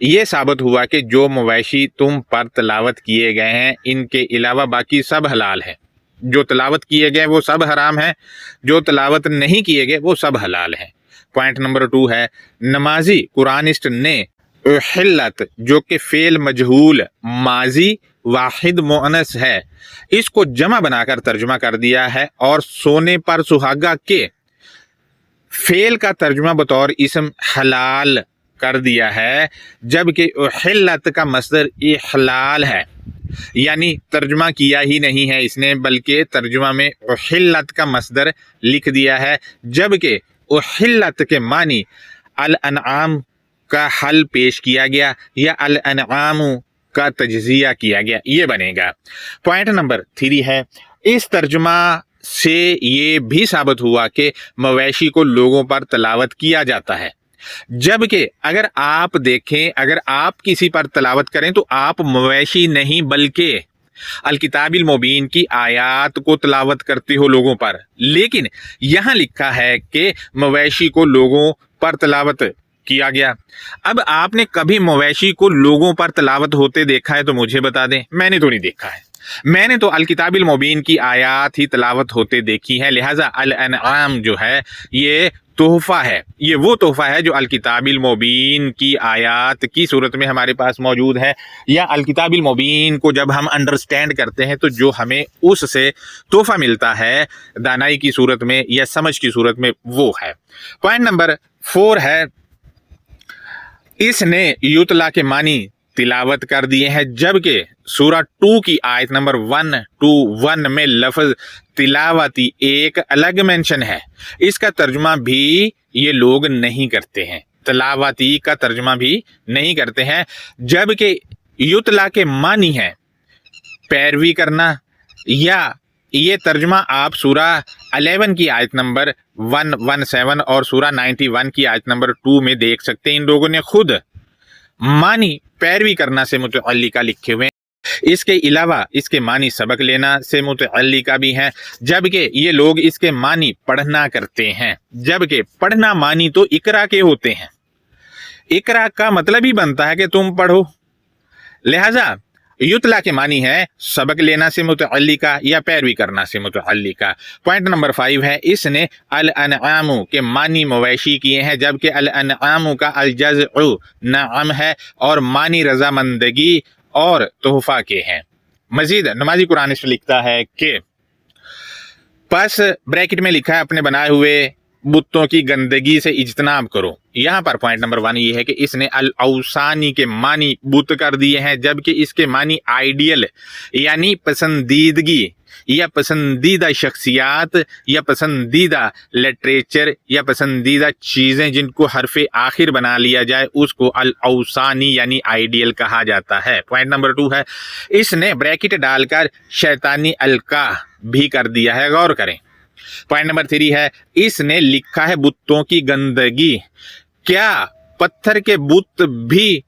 یہ ثابت ہوا کہ جو مویشی تم پر تلاوت کیے گئے ہیں ان کے علاوہ باقی سب حلال ہیں. جو تلاوت کیے گئے وہ سب حرام ہیں، جو تلاوت نہیں کیے گئے وہ سب حلال ہیں. پوائنٹ نمبر 2 ہے نمازی قرآنسٹ نے احلت جو کہ فعل مجہول ماضی واحد مؤنث ہے اس کو جمع بنا کر ترجمہ کر دیا ہے اور سونے پر سہاگا کے فعل کا ترجمہ بطور اسم حلال کر دیا ہے، جبکہ احلت کا مصدر احلال ہے، یعنی ترجمہ کیا ہی نہیں ہے اس نے بلکہ ترجمہ میں احلت کا مصدر لکھ دیا ہے، جبکہ احلت کے معنی الانعام کا حل پیش کیا گیا یا الانعام کا تجزیہ کیا گیا، یہ بنے گا. پوائنٹ نمبر 3 ہے اس ترجمہ سے یہ بھی ثابت ہوا کہ مویشی کو لوگوں پر تلاوت کیا جاتا ہے، جبکہ اگر آپ دیکھیں اگر آپ کسی پر تلاوت کریں تو آپ مویشی نہیں بلکہ الکتاب المبین کی آیات کو تلاوت کرتے ہو لوگوں پر، لیکن یہاں لکھا ہے کہ مویشی کو لوگوں پر تلاوت کیا گیا. اب آپ نے کبھی مویشی کو لوگوں پر تلاوت ہوتے دیکھا ہے تو مجھے بتا دیں. میں نے تو نہیں دیکھا ہے، میں نے تو الکتاب المبین کی آیات ہی تلاوت ہوتے دیکھی ہے، لہٰذا الانعام جو ہے یہ تحفہ ہے، یہ وہ تحفہ ہے جو الکتاب المبین کی آیات کی صورت میں ہمارے پاس موجود ہے، یا الکتاب المبین کو جب ہم انڈرسٹینڈ کرتے ہیں تو جو ہمیں اس سے تحفہ ملتا ہے دانائی کی صورت میں یا سمجھ کی صورت میں وہ ہے. پوائنٹ نمبر 4 ہے اس نے یتلا کے معنی تلاوت کر دیے ہیں، جبکہ سورہ 2 کی آیت نمبر 121 میں لفظ تلاوتی ایک الگ مینشن ہے، اس کا ترجمہ بھی یہ لوگ نہیں کرتے ہیں، تلاوتی کا ترجمہ بھی نہیں کرتے ہیں، جبکہ یتلا کے معنی ہے پیروی کرنا، یا یہ ترجمہ آپ سورہ 11 کی آیت نمبر 117 اور سورہ 91 کی آیت نمبر 2 میں دیکھ سکتے ہیں. ان لوگوں نے خود معنی پیروی کرنا سے متعلقہ لکھے ہوئے ہیں، اس کے علاوہ اس کے معنی سبق لینا سے متعلقہ بھی ہیں، جبکہ یہ لوگ اس کے معنی پڑھنا کرتے ہیں، جبکہ پڑھنا معنی تو اقرا کے ہوتے ہیں، اقرا کا مطلب ہی بنتا ہے کہ تم پڑھو، لہذا یتلا کے معنی ہے سبق لینا سے متعلقہ یا پیروی کرنا سے متعلقہ. پوائنٹ نمبر 5 ہے اس نے الانعام کے معنی مویشی کیے ہیں، جبکہ الانعام کا الجزع نعم ہے اور معنی رضامندگی اور تحفہ کے ہیں. مزید نمازی قرآن لکھتا ہے کہ پس بریکٹ میں لکھا ہے اپنے بنائے ہوئے بتوں کی گندگی سے اجتناب کرو. یہاں پر پوائنٹ نمبر 1 یہ ہے کہ اس نے الاوثانی کے معنی بت کر دیے ہیں، جبکہ اس کے معنی آئیڈیل یعنی پسندیدگی یا پسندیدہ شخصیات یا پسندیدہ لٹریچر یا پسندیدہ چیزیں جن کو حرف آخر بنا لیا جائے اس کو الاوثانی یعنی آئیڈیل کہا جاتا ہے. پوائنٹ نمبر 2 ہے اس نے بریکٹ ڈال کر شیطانی القاح بھی کر دیا ہے، غور کریں. پوائنٹ نمبر 3 ہے اس نے لکھا ہے بتوں کی گندگی. کیا پتھر کے بت بھی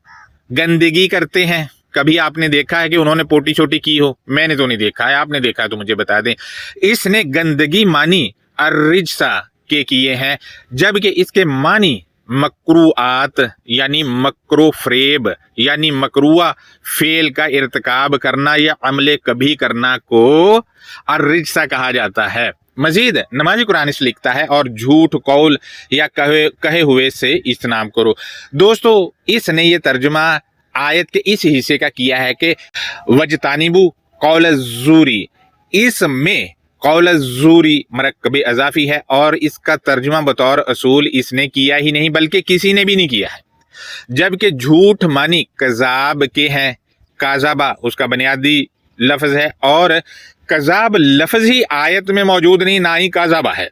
گندگی کرتے ہیں؟ کبھی آپ نے دیکھا ہے کہ انہوں نے پوٹی چھوٹی کی ہو؟ میں نے تو نہیں دیکھا ہے، آپ نے دیکھا ہے تو مجھے بتا دیں. اس نے گندگی معنی الرجسہ کے کیے ہیں، جبکہ اس کے معنی مکروعات یعنی مکرو فریب یعنی مکروہ فعل کا ارتکاب کرنا یا عمل کبھی کرنا کو الرجسہ کہا جاتا ہے. مزید نمازی قرآن لکھتا ہے اور جھوٹ قول یا کہے ہوئے سے اجتناب کرو. دوستو اس نے یہ ترجمہ آیت کے اس حصے کا کیا ہے کہ وجتانبو قول الزوری، اس میں قول الزوری مرکب اضافی ہے اور اس کا ترجمہ بطور اصول اس نے کیا ہی نہیں بلکہ کسی نے بھی نہیں کیا ہے، جبکہ جھوٹ معنی کذاب کے ہیں. کاذبہ اس کا بنیادی لفظ ہے اور کذاب لفظ ہی آیت میں موجود نہیں، نہ ہی کاذبہ ہے.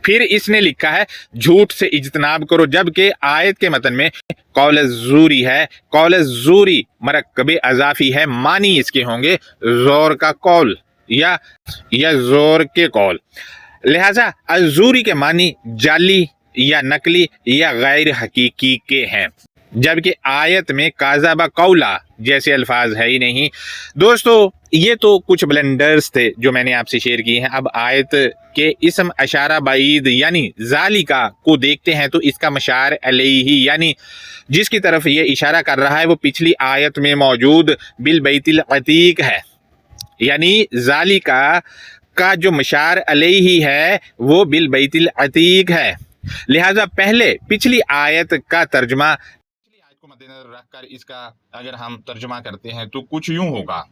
پھر اس نے لکھا ہے جھوٹ سے اجتناب کرو، جبکہ آیت کے متن میں قول الزوری ہے. قول الزوری مرکب اضافی ہے، معنی اس کے ہوں گے زور کا قول یا زور کے قول. لہذا الزوری کے معنی جعلی یا نقلی یا غیر حقیقی کے ہیں. جبکہ آیت میں کاذب قولا جیسے الفاظ ہے ہی نہیں۔ دوستو یہ تو کچھ بلنڈرز تھے جو میں نے آپ سے شیئر کیے ہیں۔ اب آیت کے اسم اشارہ بعید یعنی ذالکا کو دیکھتے ہیں تو اس کا مشار علیہ یعنی جس کی طرف یہ اشارہ کر رہا ہے وہ پچھلی آیت میں موجود بالبیت العتیق ہے، یعنی ذالکا کا جو مشار علیہ ہے وہ بالبیت العتیق ہے۔ لہذا پہلے پچھلی آیت کا ترجمہ کو مد نظر رکھ کر اس کا اگر ہم ترجمہ کرتے ہیں تو کچھ یوں ہوگا،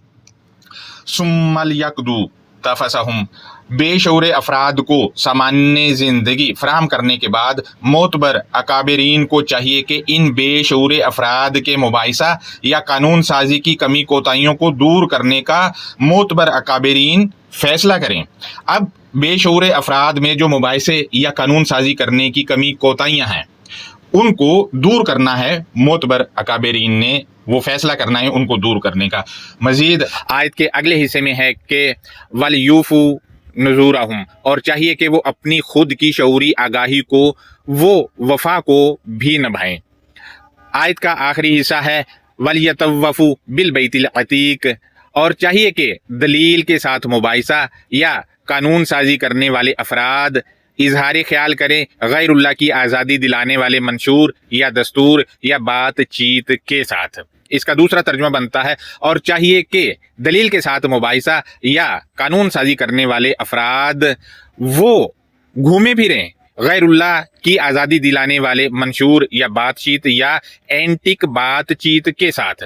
ثم لیقضوا تفثہم، بے شعور افراد کو سامان زندگی فراہم کرنے کے بعد معتبر اکابرین کو چاہیے کہ ان بے شعور افراد کے مباحثہ یا قانون سازی کی کمی کوتاہیوں کو دور کرنے کا معتبر اکابرین فیصلہ کریں۔ اب بے شعور افراد میں جو مباحثے یا قانون سازی کرنے کی کمی کوتاہیاں ہیں ان کو دور کرنا ہے، معتبر اکابرین نے وہ فیصلہ کرنا ہے ان کو دور کرنے کا۔ مزید آیت کے اگلے حصے میں ہے کہ وَلْيُوفُوا نُذُورَهُمْ، اور چاہیے کہ وہ اپنی خود کی شعوری آگاہی کو وہ وفا کو بھی نبھائیں۔ آیت کا آخری حصہ ہے وَلْيَطَوَّفُوا بِالْبَيْتِ الْعَتِيقِ، اور چاہیے کہ دلیل کے ساتھ مباحثہ یا قانون سازی کرنے والے افراد اظہار خیال کریں غیر اللہ کی آزادی دلانے والے منشور یا دستور یا بات چیت کے ساتھ۔ اس کا دوسرا ترجمہ بنتا ہے اور چاہیے کہ دلیل کے ساتھ مباحثہ یا قانون سازی کرنے والے افراد وہ گھومے پھریں غیر اللہ کی آزادی دلانے والے منشور یا بات چیت یا اینٹک بات چیت کے ساتھ۔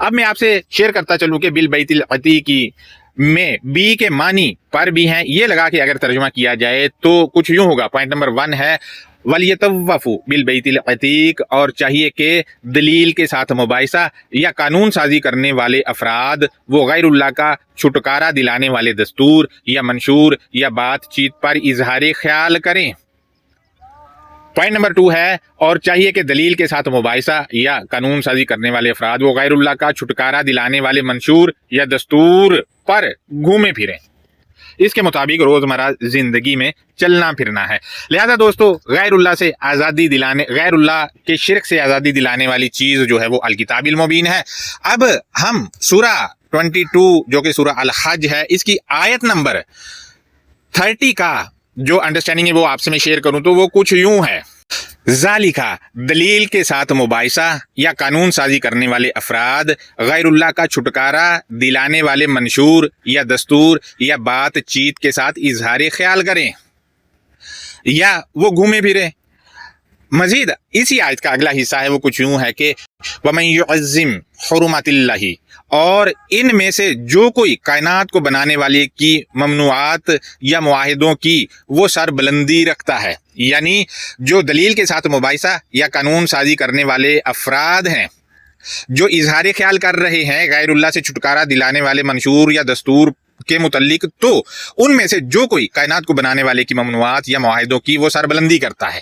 اب میں آپ سے شیئر کرتا چلوں کہ بالبیت العتیق میں بی کے معنی پر بھی ہیں، یہ لگا کہ اگر ترجمہ کیا جائے تو کچھ یوں ہوگا۔ پوائنٹ نمبر 1 ہے وَلْيَطَوَّفُوا بِالْبَيْتِ الْعَتِيقِ، اور چاہیے کہ دلیل کے ساتھ مباحثہ یا قانون سازی کرنے والے افراد وہ غیر اللہ کا چھٹکارا دلانے والے دستور یا منشور یا بات چیت پر اظہار خیال کریں۔ پوائنٹ نمبر 2 ہے اور چاہیے کہ دلیل کے ساتھ مباحثہ یا قانون سازی کرنے والے افراد وہ غیر اللہ کا چھٹکارا دلانے والے منشور یا دستور پر گھومے پھریں، اس کے مطابق روزمرہ زندگی میں چلنا پھرنا ہے۔ لہذا دوستو غیر اللہ سے آزادی دلانے، غیر اللہ کے شرک سے آزادی دلانے والی چیز جو ہے وہ الکتاب المبین ہے۔ اب ہم سورہ 22 جو کہ سورہ الحج ہے اس کی آیت نمبر 30 کا جو انڈرسٹینڈنگ ہے وہ آپ سے میں شیئر کروں تو وہ کچھ یوں ہے، ذالکا دلیل کے ساتھ مباحثہ یا قانون سازی کرنے والے افراد غیر اللہ کا چھٹکارا دلانے والے منشور یا دستور یا بات چیت کے ساتھ اظہار خیال کریں یا وہ گھومے پھریں۔ مزید اسی آیت کا اگلا حصہ ہے وہ کچھ یوں ہے کہ وَمَن يُعَظِّمْ حُرُمَاتِ اللَّهِ، اور ان میں سے جو کوئی کائنات کو بنانے والے کی ممنوعات یا معاہدوں کی وہ سر بلندی رکھتا ہے، یعنی جو دلیل کے ساتھ مباحثہ یا قانون سازی کرنے والے افراد ہیں جو اظہار خیال کر رہے ہیں غیر اللہ سے چھٹکارا دلانے والے منشور یا دستور کے متعلق، تو ان میں سے جو کوئی کائنات کو بنانے والے کی ممنوعات یا معاہدوں کی وہ سر بلندی کرتا ہے،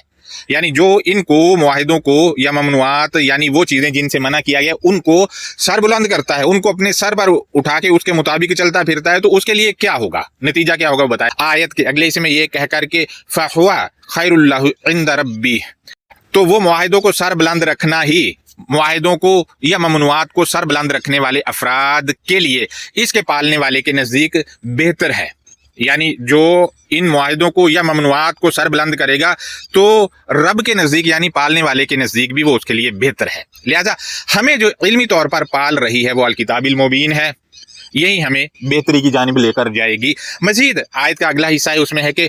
یعنی جو ان کو معاہدوں کو یا ممنوعات یعنی وہ چیزیں جن سے منع کیا گیا ان کو سر بلند کرتا ہے، ان کو اپنے سر پر اٹھا کے اس کے مطابق چلتا پھرتا ہے، تو اس کے لیے کیا ہوگا، نتیجہ کیا ہوگا بتائیں۔ آیت کے اگلے حصے میں یہ کہہ کر کہ فَهُوَ خَيْرُ اللَّهُ عِنْدَ رَبِّهِ، تو وہ معاہدوں کو سر بلند رکھنا ہی، معاہدوں کو یا ممنوعات کو سر بلند رکھنے والے افراد کے لیے اس کے پالنے والے کے نزدیک بہتر ہے، یعنی جو ان معاہدوں کو یا ممنوعات کو سر بلند کرے گا تو رب کے نزدیک یعنی پالنے والے کے نزدیک بھی وہ اس کے لیے بہتر ہے۔ لہذا ہمیں جو علمی طور پر پال رہی ہے وہ الکتاب المبین ہے، یہی ہمیں بہتری کی جانب لے کر جائے گی۔ مزید آیت کا اگلا حصہ ہے اس میں ہے کہ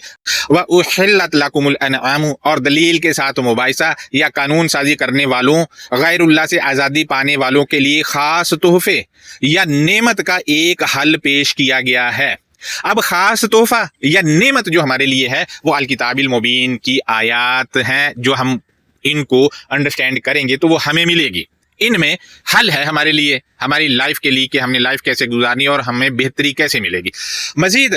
وَأُحِلَّتْ لَكُمُ الْأَنْعَامُ، اور دلیل کے ساتھ مباحثہ یا قانون سازی کرنے والوں غیر اللہ سے آزادی پانے والوں کے لیے خاص تحفے یا نعمت کا ایک حل پیش کیا گیا ہے۔ اب خاص تحفہ یا نعمت جو ہمارے لیے ہے وہ الکتاب المبین کی آیات ہیں، جو ہم ان کو انڈرسٹینڈ کریں گے تو وہ ہمیں ملے گی، ان میں حل ہے ہمارے لیے، ہماری لائف کے لیے کہ ہم نے لائف کیسے گزارنی اور ہمیں بہتری کیسے ملے گی۔ مزید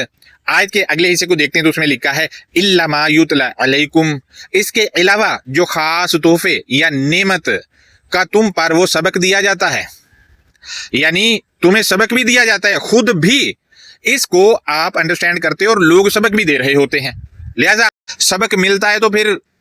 آیت کے اگلے حصے کو دیکھتے ہیں تو اس میں لکھا ہے اِلَّا مَا يُتْلَى عَلَيْكُمْ، اس کے علاوہ جو خاص تحفے یا نعمت کا تم پر وہ سبق دیا جاتا ہے، یعنی تمہیں سبق بھی دیا جاتا ہے، خود بھی اس کو آپ انڈرسٹینڈ کرتے اور لوگ سبق بھی دے رہے ہوتے ہیں، لہذا سبق ملتا ہے تو پھر